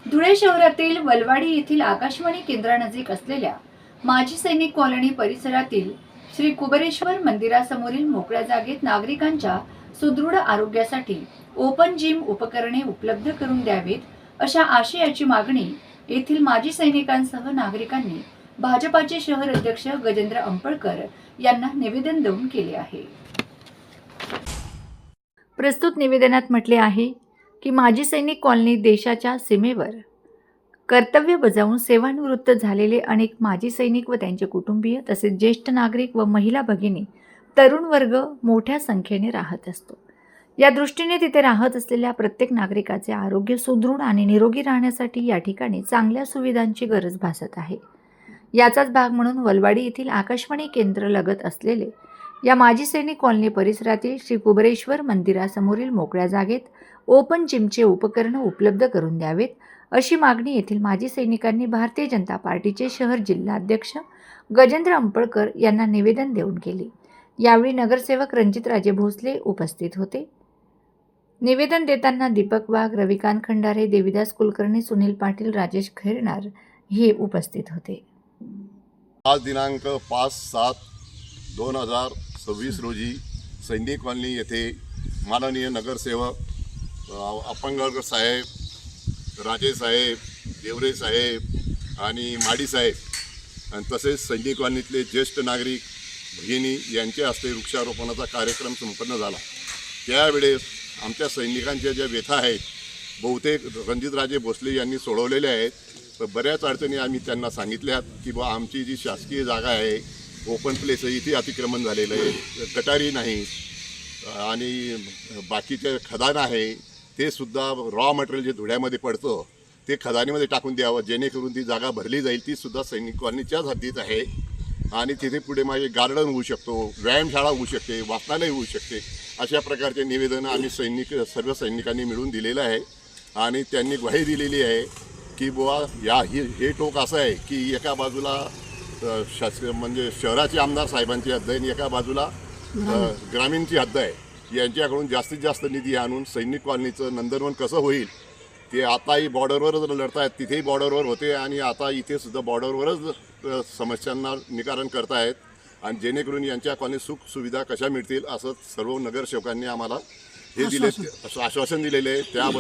धुळे शहरातील वलवाडी येथील आकाशवाणी केंद्रानजीक असलेल्या माजी सैनिक कॉलनी परिसरातील श्री कुबेरेश्वर मंदिरासमोरील मोकळ्या जागेत नागरिकांच्या सुदृढ आरोग्यासाठी ओपन जिम उपकरणे उपलब्ध करून द्यावीत अशा आशयाची मागणी येथील माजी सैनिकांसह नागरिकांनी भाजपाचे शहर अध्यक्ष गजेंद्र अंपळकर यांना निवेदन देऊन केले आहे। प्रस्तुत निवेदनात म्हटले आहे की माजी सैनिक कॉलनी देशाच्या सीमेवर कर्तव्य बजावून सेवानिवृत्त झालेले अनेक माजी सैनिक व त्यांचे कुटुंबीय तसेच ज्येष्ठ नागरिक व महिला भगिनी तरुण वर्ग मोठ्या संख्येने राहत असतो। या दृष्टीने तिथे राहत असलेल्या प्रत्येक नागरिकाचे आरोग्य सुदृढ आणि निरोगी राहण्यासाठी या ठिकाणी चांगल्या सुविधांची गरज भासत आहे। याचाच भाग म्हणून वलवाडी येथील आकाशवाणी केंद्र लगत असलेले या माजी सैनिक कॉलनी परिसरातील श्री कुबेरेश्वर मंदिरासमोरील मोकळ्या जागेत ओपन जिमचे उपकरण उपलब्ध करून द्यावेत अशी मागणी येथील माजी सैनिकांनी भारतीय जनता पार्टीचे शहर जिल्हाध्यक्ष गजेंद्र अंपळकर यांना निवेदन देऊन केली। यावेळी नगरसेवक रणजितराजे भोसले उपस्थित होते। निवेदन देताना दीपक वाघ, रविकांत खंडारे, देविदास कुलकर्णी, सुनील पाटील, राजेश खैरनार हे उपस्थित होते। आज दिनांक 5/7/2026 रोजी सैनिक कॉलनी येथे माननीय नगरसेवक अपंगळकर साहेब, राजे साहेब, देवरे साहेब आणि माडी साहेब आणि तसेच सैनिक कॉलनीतले ज्येष्ठ नागरिक भगिनी यांच्या हस्ते वृक्षारोपणाचा कार्यक्रम संपन्न झाला। त्यावेळेस आमच्या सैनिकांच्या ज्या व्यथा आहेत बहुतेक रणजितराजे भोसले यांनी सोडवलेल्या आहेत। तर बऱ्याच अडचणी आम्ही त्यांना सांगितल्यात की बा आमची जी शासकीय जागा आहे ओपन प्लेस आहे इथे अतिक्रमण झालेलं आहे, गटारी नाही आणि बाकीचे खदान आहे ते सुद्धा रॉ मटेरियल जे धुळ्यामध्ये पडतं ते खदानीमध्ये टाकून द्यावं जेणेकरून ती जागा भरली जाईल। ती सुद्धा सैनिक कॉलनीच्याच हद्दीत आहे आणि तिथे पुढे माझे गार्डन होऊ शकतो, व्यायामशाळा होऊ शकते, वाचनालय होऊ शकते। अशा प्रकारचे निवेदनं आम्ही सर्व सैनिकांनी मिळून दिलेलं आहे आणि त्यांनी ग्वाही दिलेली आहे की बुवा हे टोक असं आहे की एका बाजूला म्हणजे शहराचे आमदार साहेबांची हद्द आहे आणि एका बाजूला ग्रामीणची हद्द आहे। यांच्याकडून जास्तीत जास्त निधी आणून सैनिक कॉलनीचं नंदनवन कसं होईल ते आताही बॉर्डरवरच लढतायत, तिथेही बॉर्डरवर होते आणि आता इथे सुद्धा बॉर्डरवरच समस्यांना निवारण करतायत आणि जेणेकरून यांच्या कॉलनीत सुख सुविधा कशा मिळतील असं सर्व नगरसेवकांनी आम्हाला हे दिले आश्वासन दिलेले आहे। त्याबद्दल